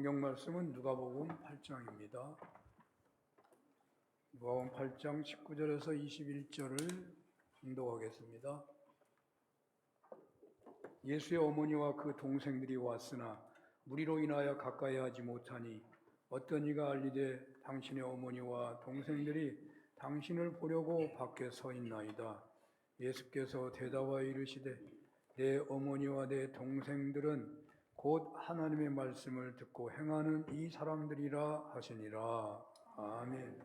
성경 말씀은 누가복음 8장입니다. 누가복음 8장 19절에서 21절을 봉독하겠습니다. 예수의 어머니와 그 동생들이 왔으나 무리로 인하여 가까이 하지 못하니 어떤 이가 알리되 당신의 어머니와 동생들이 당신을 보려고 밖에 서 있나이다. 예수께서 대답하여 이르시되 내 어머니와 내 동생들은 곧 하나님의 말씀을 듣고 행하는 이 사람들이라 하시니라. 아멘.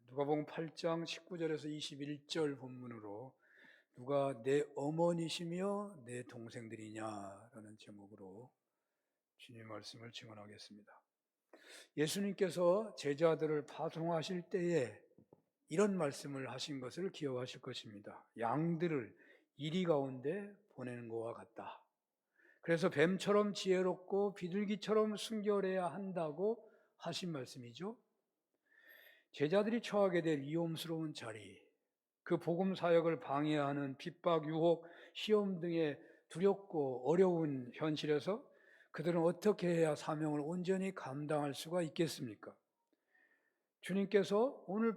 누가복음 8장 19절에서 21절 본문으로 누가 내 어머니시며 내 동생들이냐라는 제목으로 주님의 말씀을 증언하겠습니다. 예수님께서 제자들을 파송하실 때에 이런 말씀을 하신 것을 기억하실 것입니다. 양들을 이리 가운데 보내는 것과 같다. 그래서 뱀처럼 지혜롭고 비둘기처럼 순결해야 한다고 하신 말씀이죠. 제자들이 처하게 될 위험스러운 자리, 그 복음 사역을 방해하는 핍박, 유혹, 시험 등의 두렵고 어려운 현실에서 그들은 어떻게 해야 사명을 온전히 감당할 수가 있겠습니까? 주님께서 오늘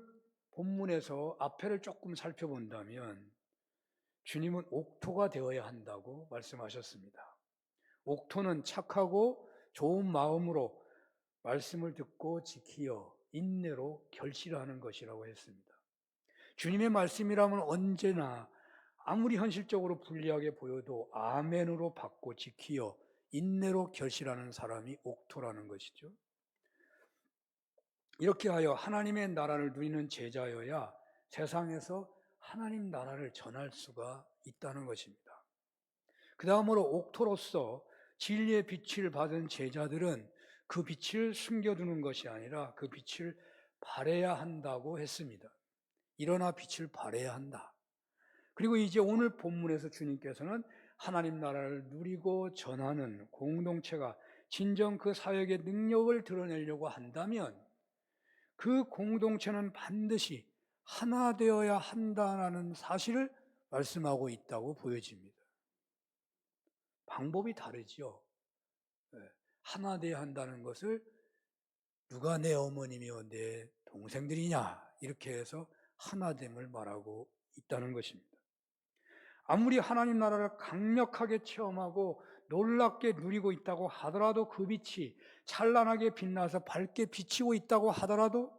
본문에서 앞에를 조금 살펴본다면 주님은 옥토가 되어야 한다고 말씀하셨습니다. 옥토는 착하고 좋은 마음으로 말씀을 듣고 지키어 인내로 결실하는 것이라고 했습니다. 주님의 말씀이라면 언제나 아무리 현실적으로 불리하게 보여도 아멘으로 받고 지키어 인내로 결실하는 사람이 옥토라는 것이죠. 이렇게 하여 하나님의 나라를 누리는 제자여야 세상에서 하나님 나라를 전할 수가 있다는 것입니다. 그 다음으로 옥토로서 진리의 빛을 받은 제자들은 그 빛을 숨겨두는 것이 아니라 그 빛을 발해야 한다고 했습니다. 일어나 빛을 발해야 한다. 그리고 이제 오늘 본문에서 주님께서는 하나님 나라를 누리고 전하는 공동체가 진정 그 사역의 능력을 드러내려고 한다면 그 공동체는 반드시 하나 되어야 한다는 사실을 말씀하고 있다고 보여집니다. 방법이 다르죠. 하나 되어야 한다는 것을 누가 내 어머니며 내 동생들이냐 이렇게 해서 하나됨을 말하고 있다는 것입니다. 아무리 하나님 나라를 강력하게 체험하고 놀랍게 누리고 있다고 하더라도 그 빛이 찬란하게 빛나서 밝게 비치고 있다고 하더라도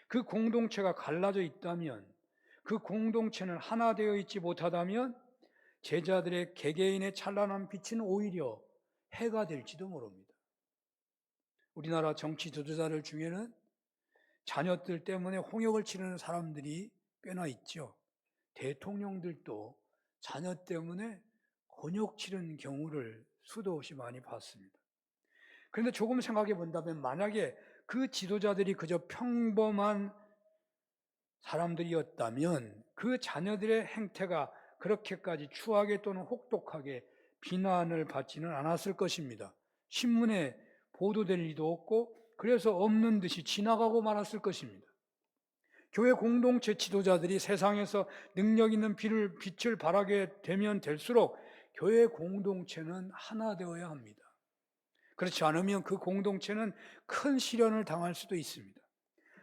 그 공동체가 갈라져 있다면, 그 공동체는 하나 되어 있지 못하다면 제자들의 개개인의 찬란한 빛은 오히려 해가 될지도 모릅니다. 우리나라 정치 지도자들 중에는 자녀들 때문에 홍역을 치르는 사람들이 꽤나 있죠. 대통령들도 자녀 때문에 곤욕 치른 경우를 수도 없이 많이 봤습니다. 그런데 조금 생각해 본다면 만약에 그 지도자들이 그저 평범한 사람들이었다면 그 자녀들의 행태가 그렇게까지 추하게 또는 혹독하게 비난을 받지는 않았을 것입니다. 신문에 보도될 리도 없고 그래서 없는 듯이 지나가고 말았을 것입니다. 교회 공동체 지도자들이 세상에서 능력 있는 빛을 발하게 되면 될수록 교회 공동체는 하나 되어야 합니다. 그렇지 않으면 그 공동체는 큰 시련을 당할 수도 있습니다.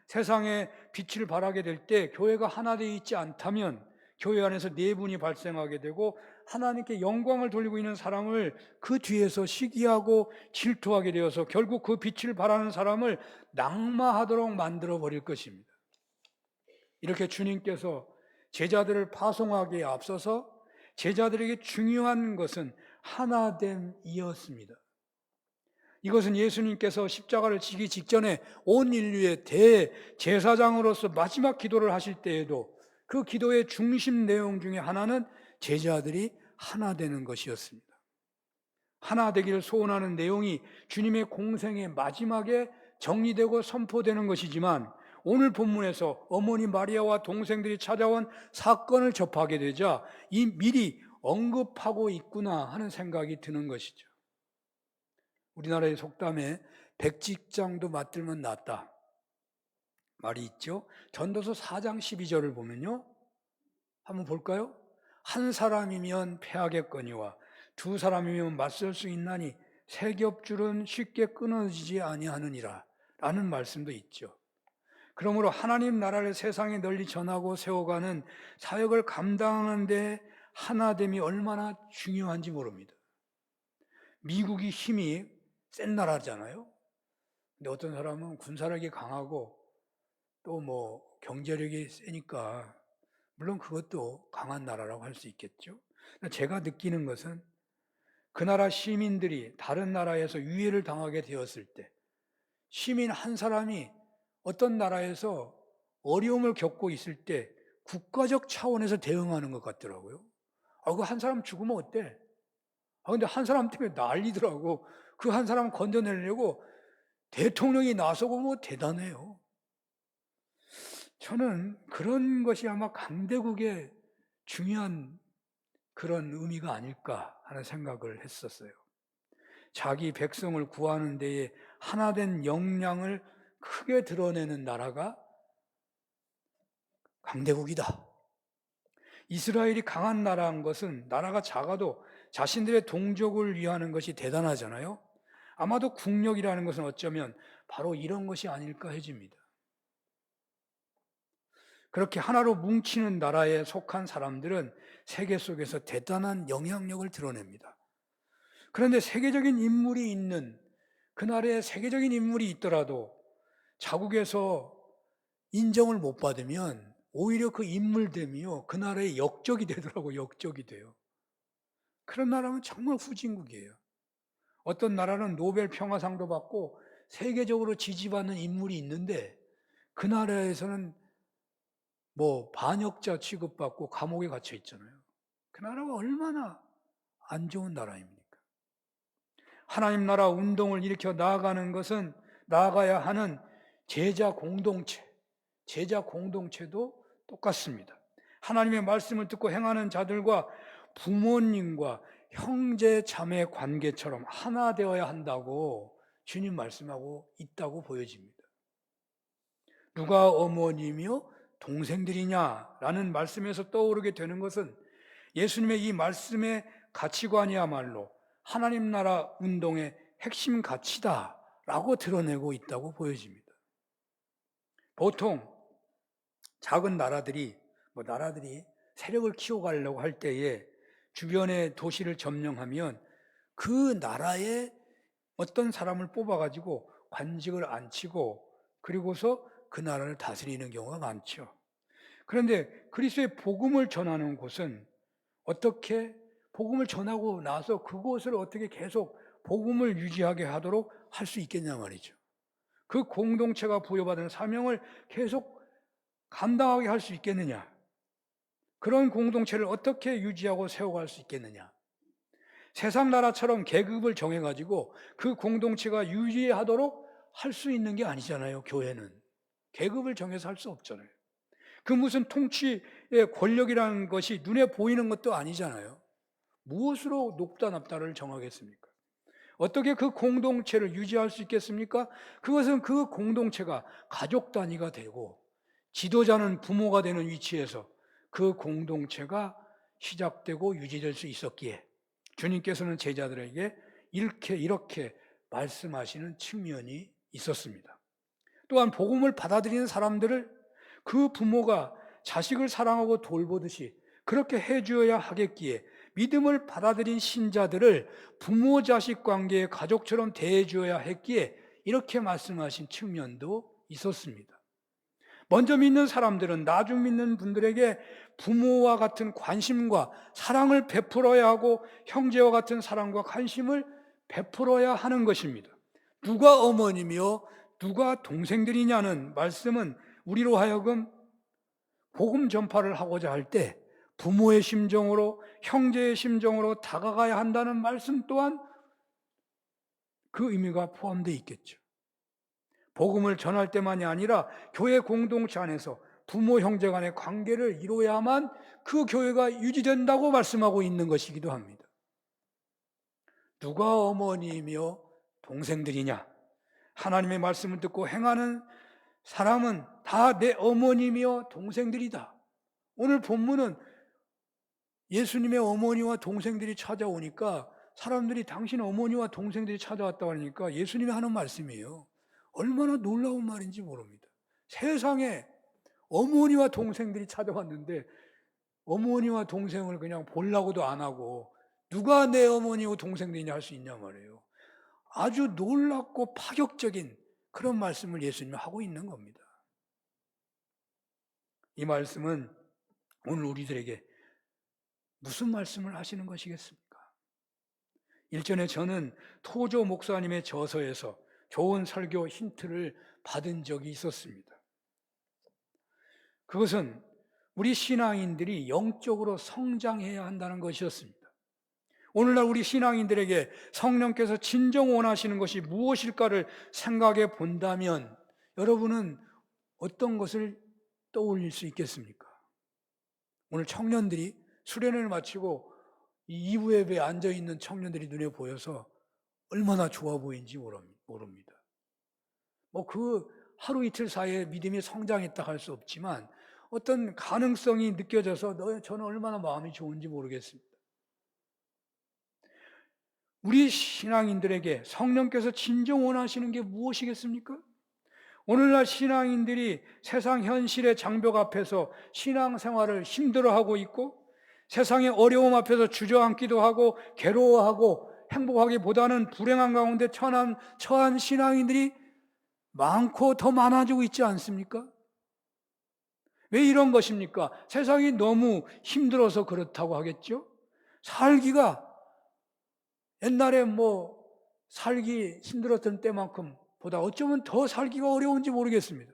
세상에 빛을 발하게 될 때 교회가 하나 되어 있지 않다면 교회 안에서 내분이 발생하게 되고 하나님께 영광을 돌리고 있는 사람을 그 뒤에서 시기하고 질투하게 되어서 결국 그 빛을 발하는 사람을 낙마하도록 만들어 버릴 것입니다. 이렇게 주님께서 제자들을 파송하기에 앞서서 제자들에게 중요한 것은 하나됨이었습니다. 이것은 예수님께서 십자가를 지기 직전에 온 인류의 대제사장으로서 마지막 기도를 하실 때에도 그 기도의 중심 내용 중에 하나는 제자들이 하나 되는 것이었습니다. 하나 되기를 소원하는 내용이 주님의 공생의 마지막에 정리되고 선포되는 것이지만 오늘 본문에서 어머니 마리아와 동생들이 찾아온 사건을 접하게 되자 이 미리 언급하고 있구나 하는 생각이 드는 것이죠. 우리나라의 속담에 백직장도 맞들면 낫다 말이 있죠. 전도서 4장 12절을 보면요, 한번 볼까요? 한 사람이면 패하겠거니와 두 사람이면 맞설 수 있나니 세 겹줄은 쉽게 끊어지지 아니하느니라 라는 말씀도 있죠. 그러므로 하나님 나라를 세상에 널리 전하고 세워가는 사역을 감당하는 데 하나됨이 얼마나 중요한지 모릅니다. 미국이 힘이 센 나라잖아요. 근데 어떤 사람은 군사력이 강하고 또 뭐 경제력이 세니까 물론 그것도 강한 나라라고 할 수 있겠죠. 제가 느끼는 것은 그 나라 시민들이 다른 나라에서 유해를 당하게 되었을 때 시민 한 사람이 어떤 나라에서 어려움을 겪고 있을 때 국가적 차원에서 대응하는 것 같더라고요. 그 한 사람 죽으면 어때? 근데 한 사람 때문에 난리더라고. 그 한 사람 건져내려고 대통령이 나서고 뭐 대단해요. 저는 그런 것이 아마 강대국의 중요한 그런 의미가 아닐까 하는 생각을 했었어요. 자기 백성을 구하는 데에 하나된 역량을 크게 드러내는 나라가 강대국이다. 이스라엘이 강한 나라인 것은 나라가 작아도 자신들의 동족을 위하는 것이 대단하잖아요. 아마도 국력이라는 것은 어쩌면 바로 이런 것이 아닐까 해집니다. 그렇게 하나로 뭉치는 나라에 속한 사람들은 세계 속에서 대단한 영향력을 드러냅니다. 그런데 세계적인 인물이 있는 그 나라에 세계적인 인물이 있더라도 자국에서 인정을 못 받으면 오히려 그 인물됨이요 그 나라의 역적이 되더라고요. 역적이 돼요. 그런 나라는 정말 후진국이에요. 어떤 나라는 노벨 평화상도 받고 세계적으로 지지받는 인물이 있는데 그 나라에서는 뭐 반역자 취급받고 감옥에 갇혀 있잖아요. 그 나라가 얼마나 안 좋은 나라입니까? 하나님 나라 운동을 일으켜 나아가는 것은 나아가야 하는 제자 공동체도 똑같습니다. 하나님의 말씀을 듣고 행하는 자들과 부모님과 형제 자매 관계처럼 하나 되어야 한다고 주님 말씀하고 있다고 보여집니다. 누가 어머니며 동생들이냐라는 말씀에서 떠오르게 되는 것은 예수님의 이 말씀의 가치관이야말로 하나님 나라 운동의 핵심 가치다라고 드러내고 있다고 보여집니다. 보통 작은 나라들이 세력을 키워가려고 할 때에 주변의 도시를 점령하면 그 나라에 어떤 사람을 뽑아가지고 관직을 앉히고 그리고서 그 나라를 다스리는 경우가 많죠. 그런데 그리스도의 복음을 전하는 곳은 어떻게 복음을 전하고 나서 그곳을 어떻게 계속 복음을 유지하게 하도록 할 수 있겠냐 말이죠. 그 공동체가 부여받은 사명을 계속 감당하게 할 수 있겠느냐. 그런 공동체를 어떻게 유지하고 세워갈 수 있겠느냐. 세상 나라처럼 계급을 정해가지고 그 공동체가 유지하도록 할 수 있는 게 아니잖아요, 교회는. 계급을 정해서 할 수 없잖아요. 그 무슨 통치의 권력이라는 것이 눈에 보이는 것도 아니잖아요. 무엇으로 높다 낮다를 정하겠습니까? 어떻게 그 공동체를 유지할 수 있겠습니까? 그것은 그 공동체가 가족 단위가 되고 지도자는 부모가 되는 위치에서 그 공동체가 시작되고 유지될 수 있었기에 주님께서는 제자들에게 이렇게 말씀하시는 측면이 있었습니다. 또한 복음을 받아들이는 사람들을 그 부모가 자식을 사랑하고 돌보듯이 그렇게 해주어야 하겠기에 믿음을 받아들인 신자들을 부모 자식 관계의 가족처럼 대해주어야 했기에 이렇게 말씀하신 측면도 있었습니다. 먼저 믿는 사람들은 나중 믿는 분들에게 부모와 같은 관심과 사랑을 베풀어야 하고 형제와 같은 사랑과 관심을 베풀어야 하는 것입니다. 누가 어머니며 누가 동생들이냐는 말씀은 우리로 하여금 복음 전파를 하고자 할 때 부모의 심정으로 형제의 심정으로 다가가야 한다는 말씀 또한 그 의미가 포함되어 있겠죠. 복음을 전할 때만이 아니라 교회 공동체 안에서 부모 형제 간의 관계를 이루어야만 그 교회가 유지된다고 말씀하고 있는 것이기도 합니다. 누가 어머니이며 동생들이냐? 하나님의 말씀을 듣고 행하는 사람은 다 내 어머니며 동생들이다. 오늘 본문은 예수님의 어머니와 동생들이 찾아오니까 사람들이 당신 어머니와 동생들이 찾아왔다고 하니까 예수님이 하는 말씀이에요. 얼마나 놀라운 말인지 모릅니다. 세상에 어머니와 동생들이 찾아왔는데 어머니와 동생을 그냥 보려고도 안 하고 누가 내 어머니와 동생들이냐 할 수 있냐 말이에요. 아주 놀랍고 파격적인 그런 말씀을 예수님이 하고 있는 겁니다. 이 말씀은 오늘 우리들에게 무슨 말씀을 하시는 것이겠습니까? 일전에 저는 토조 목사님의 저서에서 좋은 설교 힌트를 받은 적이 있었습니다. 그것은 우리 신앙인들이 영적으로 성장해야 한다는 것이었습니다. 오늘날 우리 신앙인들에게 성령께서 진정 원하시는 것이 무엇일까를 생각해 본다면 여러분은 어떤 것을 떠올릴 수 있겠습니까? 오늘 청년들이 수련회를 마치고 이 2부 예배에 앉아있는 청년들이 눈에 보여서 얼마나 좋아 보이는지 모릅니다. 그 하루 이틀 사이에 믿음이 성장했다 할 수 없지만 어떤 가능성이 느껴져서 저는 얼마나 마음이 좋은지 모르겠습니다. 우리 신앙인들에게 성령께서 진정 원하시는 게 무엇이겠습니까? 오늘날 신앙인들이 세상 현실의 장벽 앞에서 신앙생활을 힘들어하고 있고 세상의 어려움 앞에서 주저앉기도 하고 괴로워하고 행복하기보다는 불행한 가운데 처한 신앙인들이 많고 더 많아지고 있지 않습니까? 왜 이런 것입니까? 세상이 너무 힘들어서 그렇다고 하겠죠? 살기가 옛날에 살기 힘들었던 때만큼 보다 어쩌면 더 살기가 어려운지 모르겠습니다.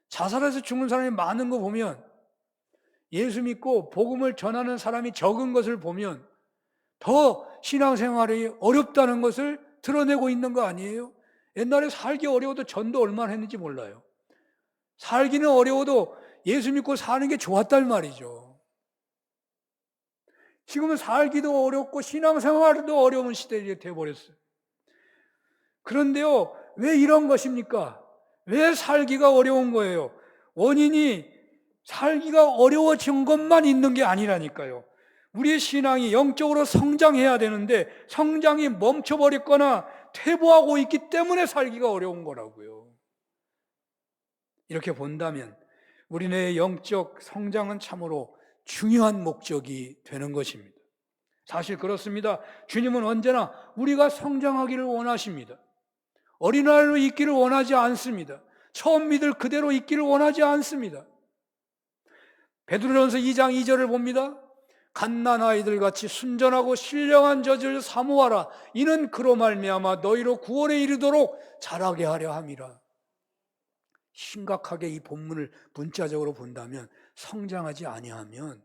자살해서 죽는 사람이 많은 거 보면 예수 믿고 복음을 전하는 사람이 적은 것을 보면 더 신앙생활이 어렵다는 것을 드러내고 있는 거 아니에요? 옛날에 살기 어려워도 전도 얼마나 했는지 몰라요. 살기는 어려워도 예수 믿고 사는 게 좋았단 말이죠. 지금은 살기도 어렵고 신앙생활도 어려운 시대가 되어버렸어요. 그런데요, 왜 이런 것입니까? 왜 살기가 어려운 거예요? 원인이 살기가 어려워진 것만 있는 게 아니라니까요. 우리의 신앙이 영적으로 성장해야 되는데 성장이 멈춰버렸거나 퇴보하고 있기 때문에 살기가 어려운 거라고요. 이렇게 본다면 우리네 영적 성장은 참으로 중요한 목적이 되는 것입니다. 사실 그렇습니다. 주님은 언제나 우리가 성장하기를 원하십니다. 어린아이로 있기를 원하지 않습니다. 처음 믿을 그대로 있기를 원하지 않습니다. 베드로전서 2장 2절을 봅니다. 갓난아이들 같이 순전하고 신령한 젖을 사모하라. 이는 그로 말미암아 너희로 구원에 이르도록 자라게 하려 함이라. 심각하게 이 본문을 문자적으로 본다면 성장하지 아니하면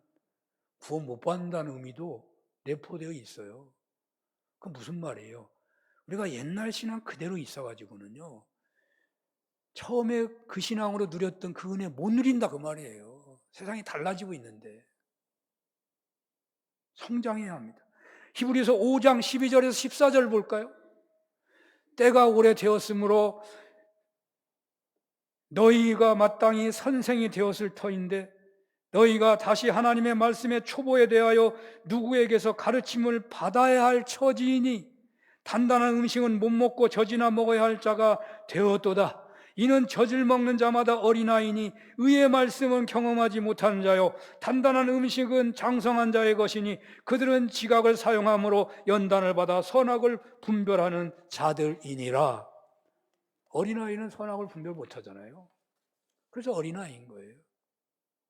구원 못 받는다는 의미도 내포되어 있어요. 그건 무슨 말이에요? 우리가 옛날 신앙 그대로 있어가지고는요, 처음에 그 신앙으로 누렸던 그 은혜 못 누린다 그 말이에요. 세상이 달라지고 있는데 성장해야 합니다. 히브리서 5장 12절에서 14절 볼까요? 때가 오래되었으므로 너희가 마땅히 선생이 되었을 터인데 너희가 다시 하나님의 말씀의 초보에 대하여 누구에게서 가르침을 받아야 할 처지이니 단단한 음식은 못 먹고 젖이나 먹어야 할 자가 되었도다. 이는 젖을 먹는 자마다 어린아이니 의의 말씀은 경험하지 못하는 자요 단단한 음식은 장성한 자의 것이니 그들은 지각을 사용함으로 연단을 받아 선악을 분별하는 자들이니라. 어린아이는 선악을 분별 못하잖아요. 그래서 어린아이인 거예요.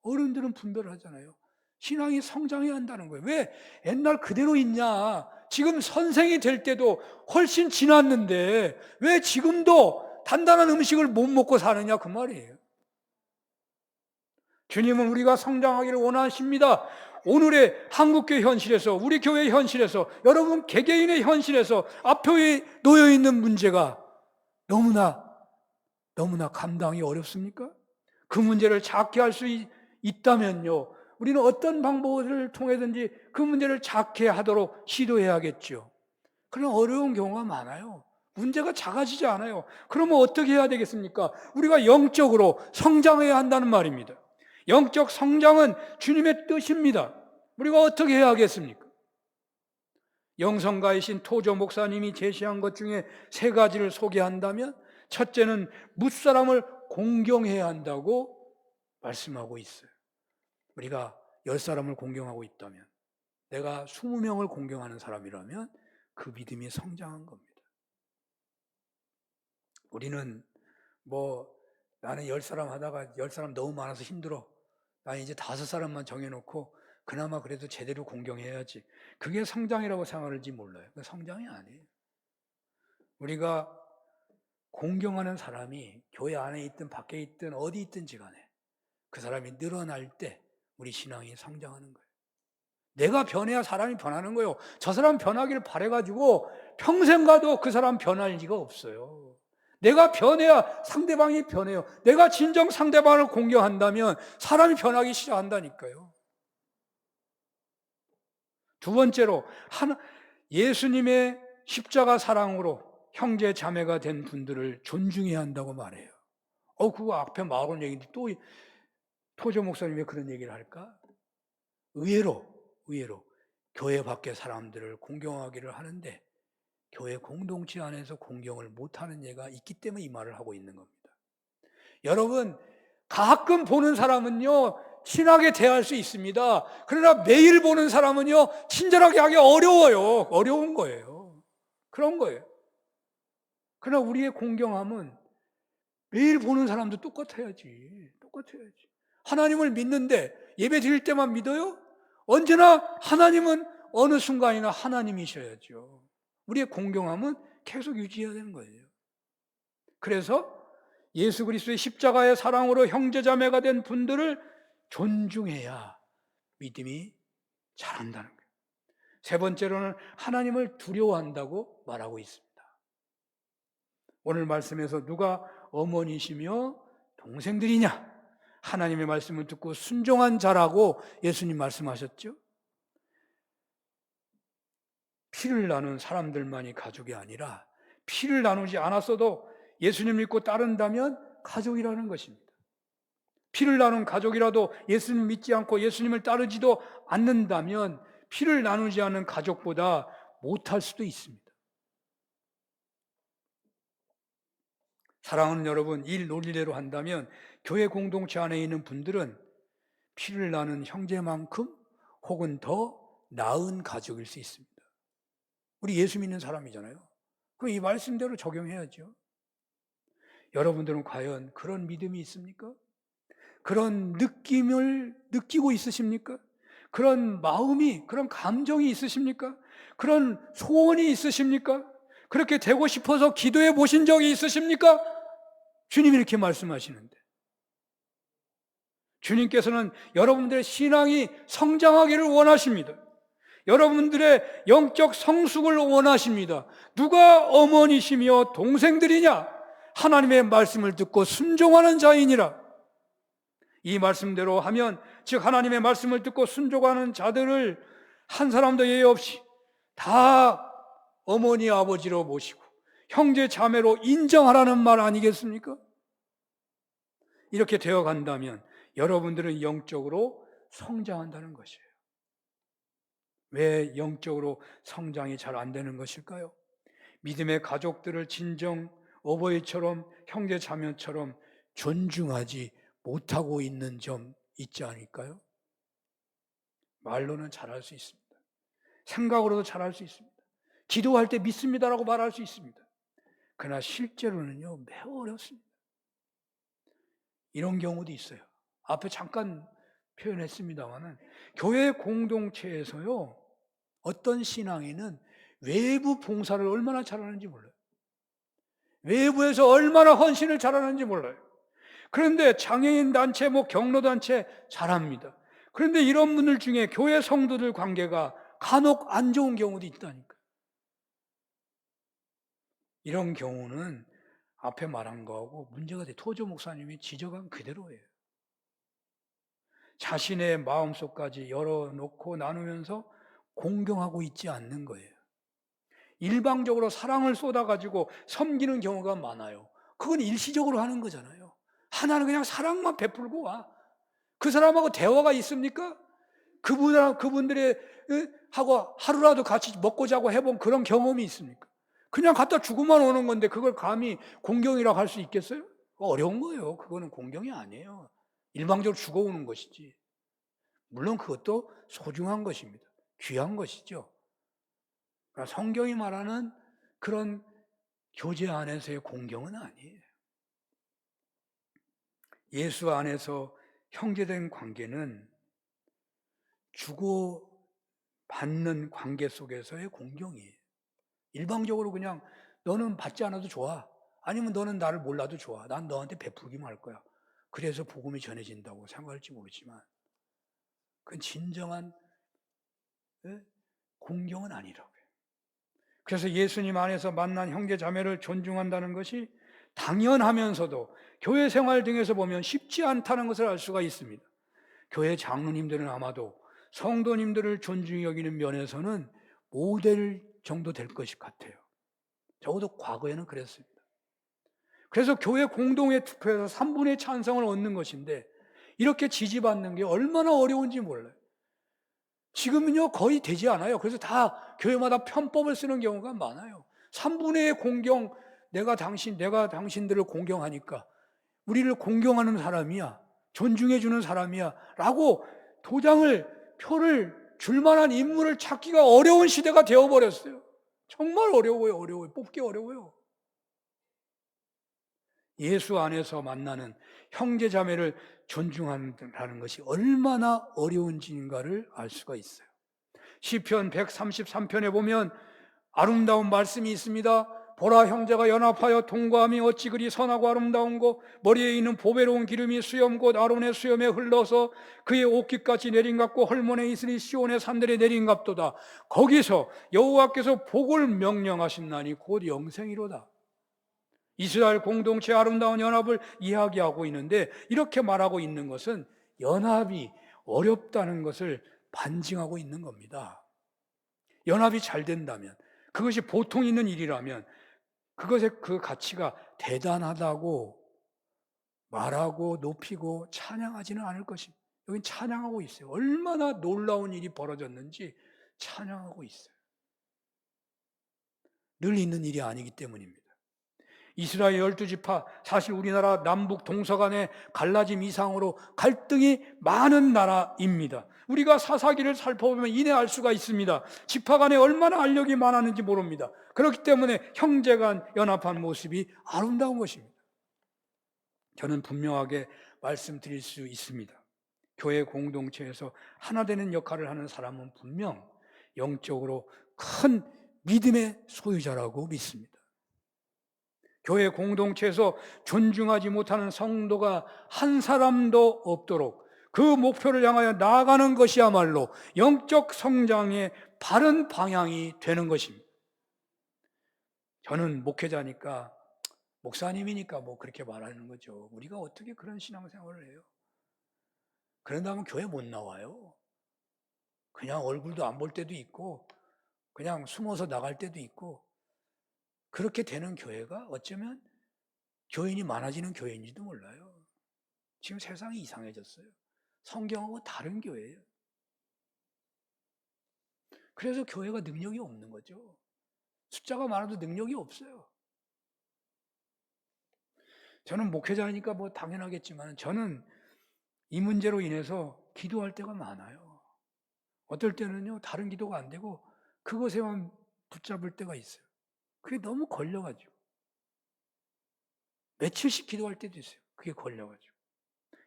어른들은 분별하잖아요. 신앙이 성장해야 한다는 거예요. 왜 옛날 그대로 있냐? 지금 선생이 될 때도 훨씬 지났는데 왜 지금도 단단한 음식을 못 먹고 사느냐 그 말이에요. 주님은 우리가 성장하기를 원하십니다. 오늘의 한국교회 현실에서, 우리 교회 현실에서, 여러분 개개인의 현실에서 앞에 놓여 있는 문제가 너무나 감당이 어렵습니까? 그 문제를 작게 할 수 있다면요, 우리는 어떤 방법을 통해든지 그 문제를 작게 하도록 시도해야겠죠. 그러나 어려운 경우가 많아요. 문제가 작아지지 않아요. 그러면 어떻게 해야 되겠습니까? 우리가 영적으로 성장해야 한다는 말입니다. 영적 성장은 주님의 뜻입니다. 우리가 어떻게 해야 하겠습니까? 영성가이신 토조 목사님이 제시한 것 중에 세 가지를 소개한다면, 첫째는 무사람을 공경해야 한다고 말씀하고 있어요. 우리가 10사람을 공경하고 있다면, 내가 20명을 공경하는 사람이라면 그 믿음이 성장한 겁니다. 우리는 나는 10사람 하다가 10사람 너무 많아서 힘들어, 나 이제 5사람만 정해놓고 그나마 그래도 제대로 공경해야지, 그게 성장이라고 생각할지 몰라요. 그 성장이 아니에요. 우리가 공경하는 사람이 교회 안에 있든 밖에 있든 어디 있든지 간에 그 사람이 늘어날 때 우리 신앙이 성장하는 거예요. 내가 변해야 사람이 변하는 거예요. 저 사람 변하기를 바라가지고 평생 가도 그 사람 변할 리가 없어요. 내가 변해야 상대방이 변해요. 내가 진정 상대방을 공경한다면 사람이 변하기 시작한다니까요. 두 번째로, 예수님의 십자가 사랑으로 형제 자매가 된 분들을 존중해야 한다고 말해요. 그거 앞에 말한 얘기인데 또 토조 목사님이 왜 그런 얘기를 할까? 의외로 교회 밖의 사람들을 공경하기를 하는데 교회 공동체 안에서 공경을 못하는 예가 있기 때문에 이 말을 하고 있는 겁니다. 여러분, 가끔 보는 사람은요 친하게 대할 수 있습니다. 그러나 매일 보는 사람은요 친절하게 하기 어려워요. 어려운 거예요. 그런 거예요. 그러나 우리의 공경함은 매일 보는 사람도 똑같아야지. 하나님을 믿는데 예배 드릴 때만 믿어요? 언제나 하나님은 어느 순간이나 하나님이셔야죠. 우리의 공경함은 계속 유지해야 되는 거예요. 그래서 예수 그리스도의 십자가의 사랑으로 형제자매가 된 분들을 존중해야 믿음이 자란다는 거예요. 세 번째로는 하나님을 두려워한다고 말하고 있습니다. 오늘 말씀에서 누가 어머니시며 동생들이냐? 하나님의 말씀을 듣고 순종한 자라고 예수님 말씀하셨죠. 피를 나눈 사람들만이 가족이 아니라 피를 나누지 않았어도 예수님 믿고 따른다면 가족이라는 것입니다. 피를 나눈 가족이라도 예수님 믿지 않고 예수님을 따르지도 않는다면 피를 나누지 않은 가족보다 못할 수도 있습니다. 사랑하는 여러분, 일 논리대로 한다면 교회 공동체 안에 있는 분들은 피를 나눈 형제만큼 혹은 더 나은 가족일 수 있습니다. 우리 예수 믿는 사람이잖아요. 그럼 이 말씀대로 적용해야죠. 여러분들은 과연 그런 믿음이 있습니까? 그런 느낌을 느끼고 있으십니까? 그런 마음이, 그런 감정이 있으십니까? 그런 소원이 있으십니까? 그렇게 되고 싶어서 기도해 보신 적이 있으십니까? 주님이 이렇게 말씀하시는데, 주님께서는 여러분들의 신앙이 성장하기를 원하십니다. 여러분들의 영적 성숙을 원하십니다. 누가 어머니시며 동생들이냐? 하나님의 말씀을 듣고 순종하는 자이니라. 이 말씀대로 하면, 즉 하나님의 말씀을 듣고 순종하는 자들을 한 사람도 예외 없이 다 어머니 아버지로 모시고 형제 자매로 인정하라는 말 아니겠습니까? 이렇게 되어 간다면 여러분들은 영적으로 성장한다는 것이에요. 왜 영적으로 성장이 잘 안 되는 것일까요? 믿음의 가족들을 진정 어버이처럼 형제 자매처럼 존중하지 못하고 있는 점 있지 않을까요? 말로는 잘할 수 있습니다. 생각으로도 잘할 수 있습니다. 기도할 때 믿습니다라고 말할 수 있습니다. 그러나 실제로는요 매우 어렵습니다. 이런 경우도 있어요. 앞에 잠깐 표현했습니다마는 교회 공동체에서요 어떤 신앙인은 외부 봉사를 얼마나 잘하는지 몰라요. 외부에서 얼마나 헌신을 잘하는지 몰라요. 그런데 장애인 단체, 경로단체 잘합니다. 그런데 이런 분들 중에 교회 성도들 관계가 간혹 안 좋은 경우도 있다니까요. 이런 경우는 앞에 말한 거하고 문제가 돼. 토조 목사님이 지적한 그대로예요. 자신의 마음속까지 열어놓고 나누면서 공경하고 있지 않는 거예요. 일방적으로 사랑을 쏟아가지고 섬기는 경우가 많아요. 그건 일시적으로 하는 거잖아요. 하나는 그냥 사랑만 베풀고 와. 그 사람하고 대화가 있습니까? 그분들의 하고 하루라도 같이 먹고 자고 해본 그런 경험이 있습니까? 그냥 갖다 주고만 오는 건데 그걸 감히 공경이라고 할 수 있겠어요? 어려운 거예요. 그거는 공경이 아니에요. 일방적으로 주고 오는 것이지. 물론 그것도 소중한 것입니다. 귀한 것이죠. 그러니까 성경이 말하는 그런 교제 안에서의 공경은 아니에요. 예수 안에서 형제된 관계는 주고 받는 관계 속에서의 공경이에요. 일방적으로 그냥 너는 받지 않아도 좋아. 아니면 너는 나를 몰라도 좋아. 난 너한테 베풀기만 할 거야. 그래서 복음이 전해진다고 생각할지 모르지만 그건 진정한 공경은 아니라고요. 그래서 예수님 안에서 만난 형제 자매를 존중한다는 것이 당연하면서도 교회 생활 등에서 보면 쉽지 않다는 것을 알 수가 있습니다. 교회 장로님들은 아마도 성도님들을 존중히 여기는 면에서는 모델 정도 될 것이 같아요. 적어도 과거에는 그랬습니다. 그래서 교회 공동회 투표에서 3분의 찬성을 얻는 것인데 이렇게 지지받는 게 얼마나 어려운지 몰라요. 지금은요 거의 되지 않아요. 그래서 다 교회마다 편법을 쓰는 경우가 많아요. 3분의 공경, 내가 당신들을 공경하니까 우리를 공경하는 사람이야, 존중해 주는 사람이야 라고 표를 줄 만한 인물을 찾기가 어려운 시대가 되어버렸어요. 정말 어려워요. 뽑기 어려워요. 예수 안에서 만나는 형제 자매를 존중한다는 것이 얼마나 어려운지인가를 알 수가 있어요. 시편 133편에 보면 아름다운 말씀이 있습니다. 보라, 형제가 연합하여 동거함이 어찌 그리 선하고 아름다운고, 머리에 있는 보배로운 기름이 수염 곧 아론의 수염에 흘러서 그의 옷깃같이 내린갑고 헐몬에 있으니 시온의 산들에 내린갑도다. 거기서 여호와께서 복을 명령하신나니 곧 영생이로다. 이스라엘 공동체 아름다운 연합을 이야기하고 있는데 이렇게 말하고 있는 것은 연합이 어렵다는 것을 반증하고 있는 겁니다. 연합이 잘 된다면, 그것이 보통 있는 일이라면 그것의 그 가치가 대단하다고 말하고 높이고 찬양하지는 않을 것입니다. 여긴 찬양하고 있어요. 얼마나 놀라운 일이 벌어졌는지 찬양하고 있어요. 늘 있는 일이 아니기 때문입니다. 이스라엘 12지파, 사실 우리나라 남북 동서간의 갈라짐 이상으로 갈등이 많은 나라입니다. 우리가 사사기를 살펴보면 이내 알 수가 있습니다. 지파 간에 얼마나 알력이 많았는지 모릅니다. 그렇기 때문에 형제간 연합한 모습이 아름다운 것입니다. 저는 분명하게 말씀드릴 수 있습니다. 교회 공동체에서 하나 되는 역할을 하는 사람은 분명 영적으로 큰 믿음의 소유자라고 믿습니다. 교회 공동체에서 존중하지 못하는 성도가 한 사람도 없도록 그 목표를 향하여 나아가는 것이야말로 영적 성장의 바른 방향이 되는 것입니다. 저는 목회자니까, 목사님이니까 뭐 그렇게 말하는 거죠. 우리가 어떻게 그런 신앙생활을 해요? 그런다면 교회 못 나와요. 그냥 얼굴도 안 볼 때도 있고 그냥 숨어서 나갈 때도 있고, 그렇게 되는 교회가 어쩌면 교인이 많아지는 교회인지도 몰라요. 지금 세상이 이상해졌어요. 성경하고 다른 교회예요. 그래서 교회가 능력이 없는 거죠. 숫자가 많아도 능력이 없어요. 저는 목회자니까 뭐 당연하겠지만 저는 이 문제로 인해서 기도할 때가 많아요. 어떨 때는요 다른 기도가 안 되고 그것에만 붙잡을 때가 있어요. 그게 너무 걸려가지고 며칠씩 기도할 때도 있어요. 그게 걸려가지고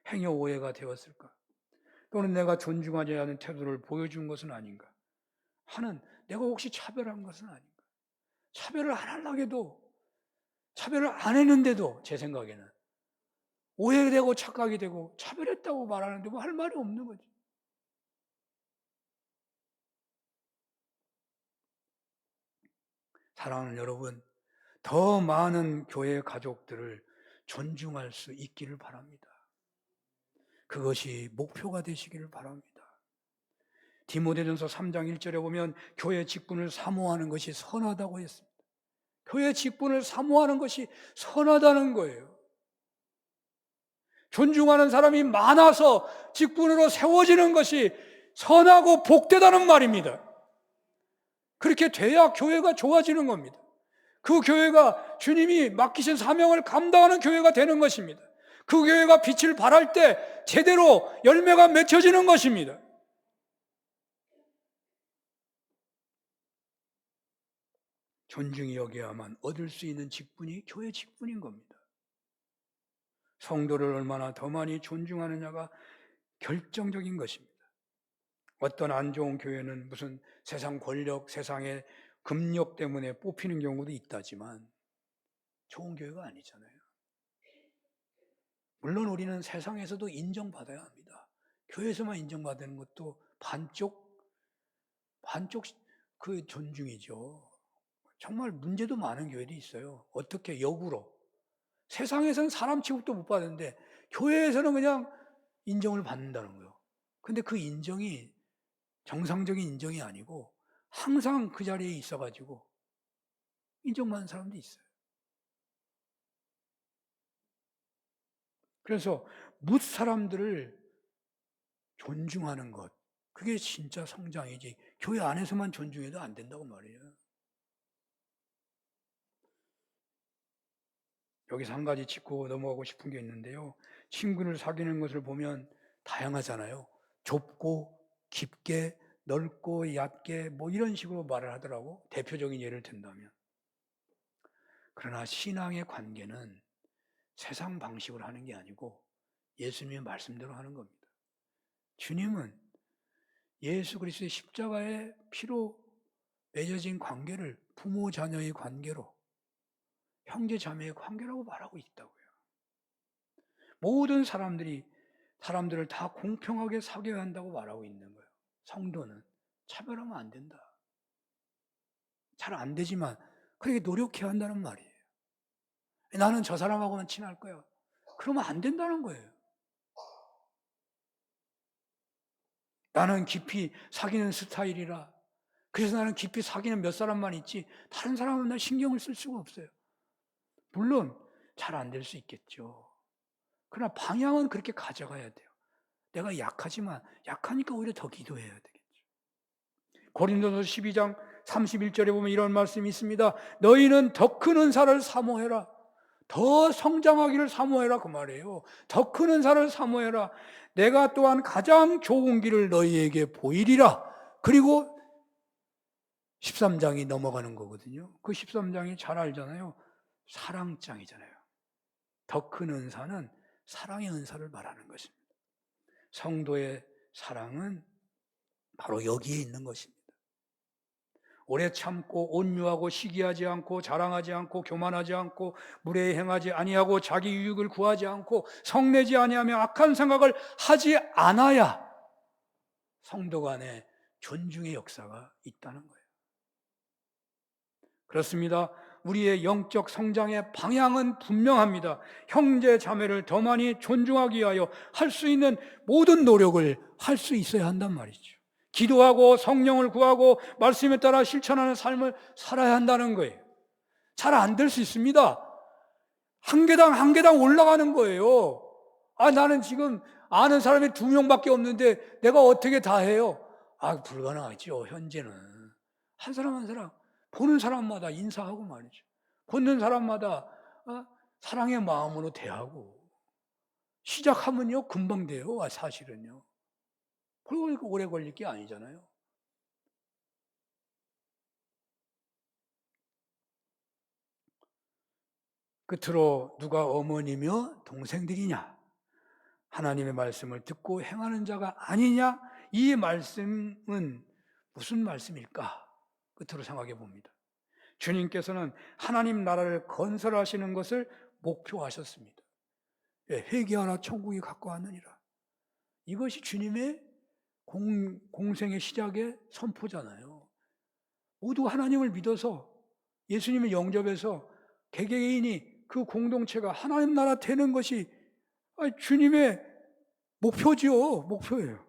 행여 오해가 되었을까, 또는 내가 존중하지 않은 태도를 보여준 것은 아닌가 하는, 내가 혹시 차별한 것은 아닌가, 차별을 안 하려고 해도 차별을 안 했는데도 제 생각에는 오해되고 착각이 되고 차별했다고 말하는데 뭐 할 말이 없는 거지. 사랑하는 여러분, 더 많은 교회 가족들을 존중할 수 있기를 바랍니다. 그것이 목표가 되시기를 바랍니다. 디모데전서 3장 1절에 보면 교회 직분을 사모하는 것이 선하다고 했습니다. 교회 직분을 사모하는 것이 선하다는 거예요. 존중하는 사람이 많아서 직분으로 세워지는 것이 선하고 복되다는 말입니다. 그렇게 돼야 교회가 좋아지는 겁니다. 그 교회가 주님이 맡기신 사명을 감당하는 교회가 되는 것입니다. 그 교회가 빛을 발할 때 제대로 열매가 맺혀지는 것입니다. 존중이 여겨야만 얻을 수 있는 직분이 교회 직분인 겁니다. 성도를 얼마나 더 많이 존중하느냐가 결정적인 것입니다. 어떤 안 좋은 교회는 무슨 세상 권력, 세상의 금력 때문에 뽑히는 경우도 있다지만 좋은 교회가 아니잖아요. 물론 우리는 세상에서도 인정받아야 합니다. 교회에서만 인정받는 것도 반쪽 그 존중이죠. 정말 문제도 많은 교회도 있어요. 어떻게 역으로. 세상에서는 사람 취급도 못 받는데 교회에서는 그냥 인정을 받는다는 거예요. 근데 그 인정이 정상적인 인정이 아니고 항상 그 자리에 있어가지고 인정받는 사람도 있어요. 그래서 뭇 사람들을 존중하는 것, 그게 진짜 성장이지 교회 안에서만 존중해도 안 된다고 말이에요. 여기서 한 가지 짚고 넘어가고 싶은 게 있는데요. 친구를 사귀는 것을 보면 다양하잖아요. 좁고 깊게 넓고 얕게 뭐 이런 식으로 말을 하더라고. 대표적인 예를 든다면. 그러나 신앙의 관계는 세상 방식으로 하는 게 아니고 예수님의 말씀대로 하는 겁니다. 주님은 예수 그리스도의 십자가의 피로 맺어진 관계를 부모 자녀의 관계로, 형제 자매의 관계라고 말하고 있다고요. 모든 사람들을 다 공평하게 사귀어야 한다고 말하고 있는 거예요. 성도는 차별하면 안 된다. 잘 안 되지만 그렇게 노력해야 한다는 말이에요. 나는 저 사람하고만 친할 거야. 그러면 안 된다는 거예요. 나는 깊이 사귀는 스타일이라, 그래서 나는 깊이 사귀는 몇 사람만 있지 다른 사람은 나 신경을 쓸 수가 없어요. 물론 잘 안 될 수 있겠죠. 그러나 방향은 그렇게 가져가야 돼요. 내가 약하지만 약하니까 오히려 더 기도해야 되겠죠. 고린도서 12장 31절에 보면 이런 말씀이 있습니다. 너희는 더 큰 은사를 사모해라. 더 성장하기를 사모해라 그 말이에요. 더 큰 은사를 사모해라. 내가 또한 가장 좋은 길을 너희에게 보이리라. 그리고 13장이 넘어가는 거거든요. 그 13장이 잘 알잖아요. 사랑장이잖아요. 더 큰 은사는 사랑의 은사를 말하는 것입니다. 성도의 사랑은 바로 여기에 있는 것입니다. 오래 참고 온유하고 시기하지 않고 자랑하지 않고 교만하지 않고 무례히 행하지 아니하고 자기 유익을 구하지 않고 성내지 아니하며 악한 생각을 하지 않아야 성도 간에 존중의 역사가 있다는 거예요. 그렇습니다. 우리의 영적 성장의 방향은 분명합니다. 형제 자매를 더 많이 존중하기 위하여 할 수 있는 모든 노력을 할 수 있어야 한단 말이죠. 기도하고 성령을 구하고 말씀에 따라 실천하는 삶을 살아야 한다는 거예요. 잘 안 될 수 있습니다. 한 계단 한 계단 올라가는 거예요. 나는 지금 아는 사람이 2명밖에 없는데 내가 어떻게 다 해요? 불가능하죠. 현재는 한 사람 한 사람 보는 사람마다 인사하고 말이죠. 보는 사람마다 사랑의 마음으로 대하고 시작하면요 금방 돼요. 사실은요. 그리고 오래 걸릴 게 아니잖아요. 끝으로 누가 어머니며 동생들이냐? 하나님의 말씀을 듣고 행하는 자가 아니냐? 이 말씀은 무슨 말씀일까? 끝으로 생각해 봅니다. 주님께서는 하나님 나라를 건설하시는 것을 목표하셨습니다. 회개하라 천국이 가까웠느니라. 이것이 주님의 공생의 시작의 선포잖아요. 모두 하나님을 믿어서 예수님을 영접해서 개개인이 그 공동체가 하나님 나라 되는 것이 주님의 목표지요. 목표예요.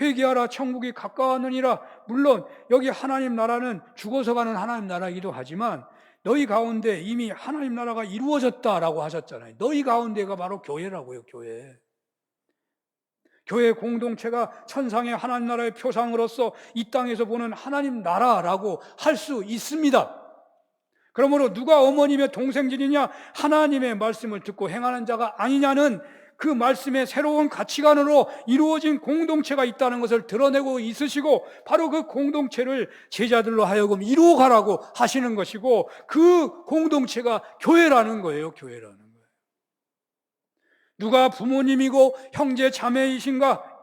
회개하라 천국이 가까웠느니라. 물론 여기 하나님 나라는 죽어서 가는 하나님 나라이기도 하지만 너희 가운데 이미 하나님 나라가 이루어졌다라고 하셨잖아요. 너희 가운데가 바로 교회라고요. 교회. 교회 공동체가 천상의 하나님 나라의 표상으로서 이 땅에서 보는 하나님 나라라고 할 수 있습니다. 그러므로 누가 어머님의 동생들이냐, 하나님의 말씀을 듣고 행하는 자가 아니냐는 그 말씀의 새로운 가치관으로 이루어진 공동체가 있다는 것을 드러내고 있으시고, 바로 그 공동체를 제자들로 하여금 이루어가라고 하시는 것이고, 그 공동체가 교회라는 거예요. 교회라는 거예요. 누가 부모님이고 형제 자매이신가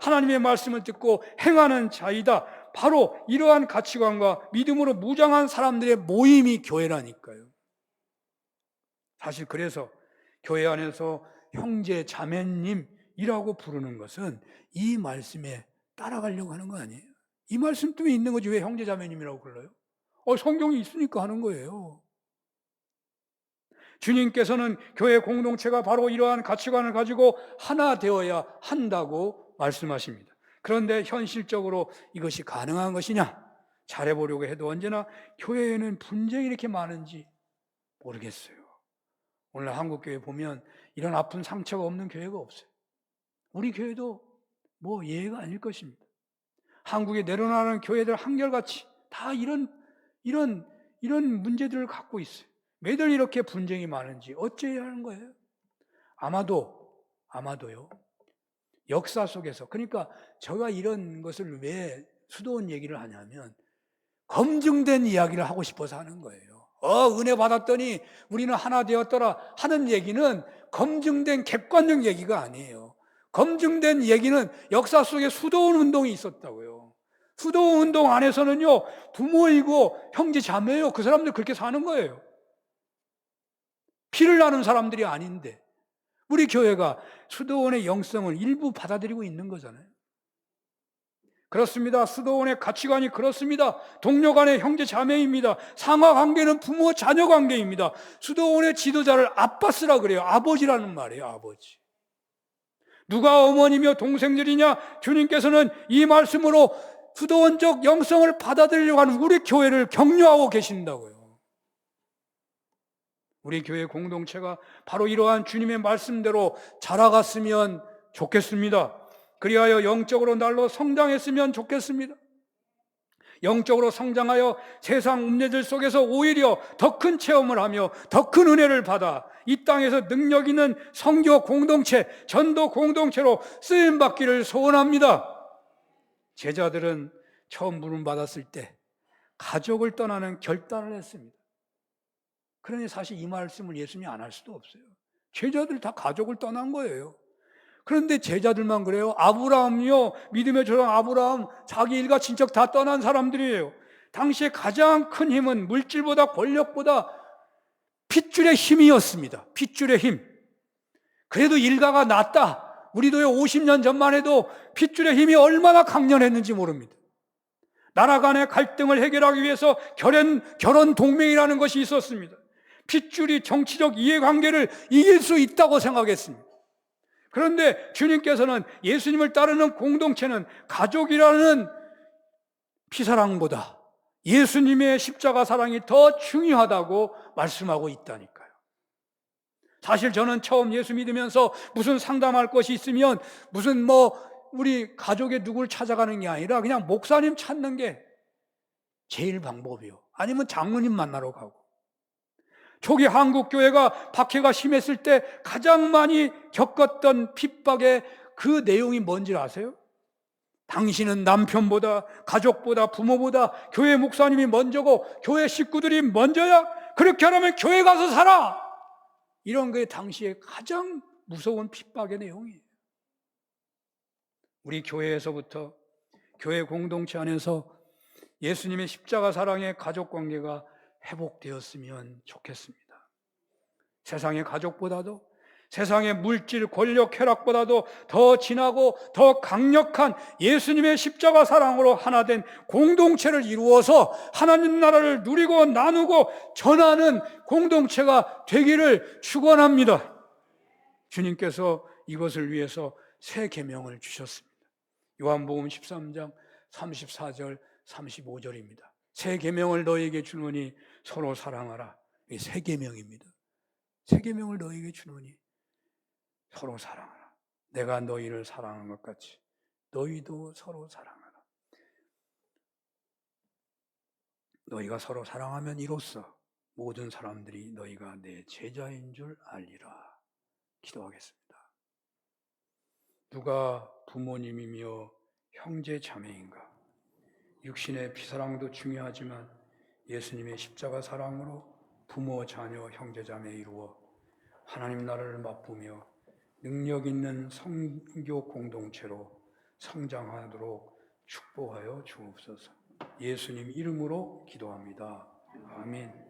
하나님의 말씀을 듣고 행하는 자이다. 바로 이러한 가치관과 믿음으로 무장한 사람들의 모임이 교회라니까요. 사실 그래서 교회 안에서 형제 자매님이라고 부르는 것은 이 말씀에 따라가려고 하는 거 아니에요. 이 말씀 때문에 있는 거지 왜 형제 자매님이라고 불러요? 성경이 있으니까 하는 거예요. 주님께서는 교회 공동체가 바로 이러한 가치관을 가지고 하나 되어야 한다고 말씀하십니다. 그런데 현실적으로 이것이 가능한 것이냐? 잘해보려고 해도 언제나 교회에는 분쟁이 이렇게 많은지 모르겠어요. 오늘 한국교회 보면 이런 아픈 상처가 없는 교회가 없어요. 우리 교회도 뭐 예외가 아닐 것입니다. 한국에 내려나가는 교회들 한결같이 다 이런 문제들을 갖고 있어요. 왜들 이렇게 분쟁이 많은지 어째야 하는 거예요? 아마도요. 역사 속에서, 그러니까 제가 이런 것을 왜 수도원 얘기를 하냐면 검증된 이야기를 하고 싶어서 하는 거예요. 은혜 받았더니 우리는 하나 되었더라 하는 얘기는 검증된 객관적 얘기가 아니에요. 검증된 얘기는 역사 속에 수도원 운동이 있었다고요. 수도원 운동 안에서는요, 부모이고 형제 자매요, 그 사람들 그렇게 사는 거예요. 피를 나눈 사람들이 아닌데 우리 교회가 수도원의 영성을 일부 받아들이고 있는 거잖아요. 그렇습니다. 수도원의 가치관이 그렇습니다. 동료 간의 형제 자매입니다. 상하 관계는 부모 자녀 관계입니다. 수도원의 지도자를 아빠스라 그래요. 아버지라는 말이에요. 아버지. 누가 어머니며 동생들이냐? 주님께서는 이 말씀으로 수도원적 영성을 받아들이려고 하는 우리 교회를 격려하고 계신다고요. 우리 교회 공동체가 바로 이러한 주님의 말씀대로 자라갔으면 좋겠습니다. 그리하여 영적으로 날로 성장했으면 좋겠습니다. 영적으로 성장하여 세상 문제들 속에서 오히려 더 큰 체험을 하며 더 큰 은혜를 받아 이 땅에서 능력 있는 선교 공동체, 전도 공동체로 쓰임받기를 소원합니다. 제자들은 처음 부름받았을 때 가족을 떠나는 결단을 했습니다. 그러니 사실 이 말씀을 예수님이 안 할 수도 없어요. 제자들 다 가족을 떠난 거예요. 그런데 제자들만 그래요? 아브라함이요, 믿음의 조상 아브라함, 자기 일가 친척 다 떠난 사람들이에요. 당시에 가장 큰 힘은 물질보다 권력보다 핏줄의 힘이었습니다. 핏줄의 힘. 그래도 일가가 낫다. 우리도요 50년 전만 해도 핏줄의 힘이 얼마나 강렬했는지 모릅니다. 나라 간의 갈등을 해결하기 위해서 결혼 동맹이라는 것이 있었습니다. 핏줄이 정치적 이해관계를 이길 수 있다고 생각했습니다. 그런데 주님께서는 예수님을 따르는 공동체는 가족이라는 피사랑보다 예수님의 십자가 사랑이 더 중요하다고 말씀하고 있다니까요. 사실 저는 처음 예수 믿으면서 무슨 상담할 것이 있으면 무슨 우리 가족의 누굴 찾아가는 게 아니라 그냥 목사님 찾는 게 제일 방법이요. 아니면 장로님 만나러 가고. 초기 한국교회가 박해가 심했을 때 가장 많이 겪었던 핍박의 그 내용이 뭔지 아세요? 당신은 남편보다, 가족보다, 부모보다 교회 목사님이 먼저고 교회 식구들이 먼저야? 그렇게 하려면 교회 가서 살아! 이런 게 당시에 가장 무서운 핍박의 내용이에요. 우리 교회에서부터, 교회 공동체 안에서 예수님의 십자가 사랑의 가족관계가 회복되었으면 좋겠습니다. 세상의 가족보다도, 세상의 물질, 권력, 쾌락보다도 더 진하고 더 강력한 예수님의 십자가 사랑으로 하나 된 공동체를 이루어서 하나님 나라를 누리고 나누고 전하는 공동체가 되기를 축원합니다. 주님께서 이것을 위해서 새 계명을 주셨습니다. 요한복음 13장 34절 35절입니다. 새 계명을 너희에게 주노니 서로 사랑하라. 이게 새 계명입니다. 새 계명을 너희에게 주노니 서로 사랑하라. 내가 너희를 사랑한 것 같이 너희도 서로 사랑하라. 너희가 서로 사랑하면 이로써 모든 사람들이 너희가 내 제자인 줄 알리라. 기도하겠습니다. 누가 부모님이며 형제 자매인가? 육신의 피사랑도 중요하지만 예수님의 십자가 사랑으로 부모, 자녀, 형제, 자매 이루어 하나님 나라를 맛보며 능력 있는 성교 공동체로 성장하도록 축복하여 주옵소서. 예수님 이름으로 기도합니다. 아멘.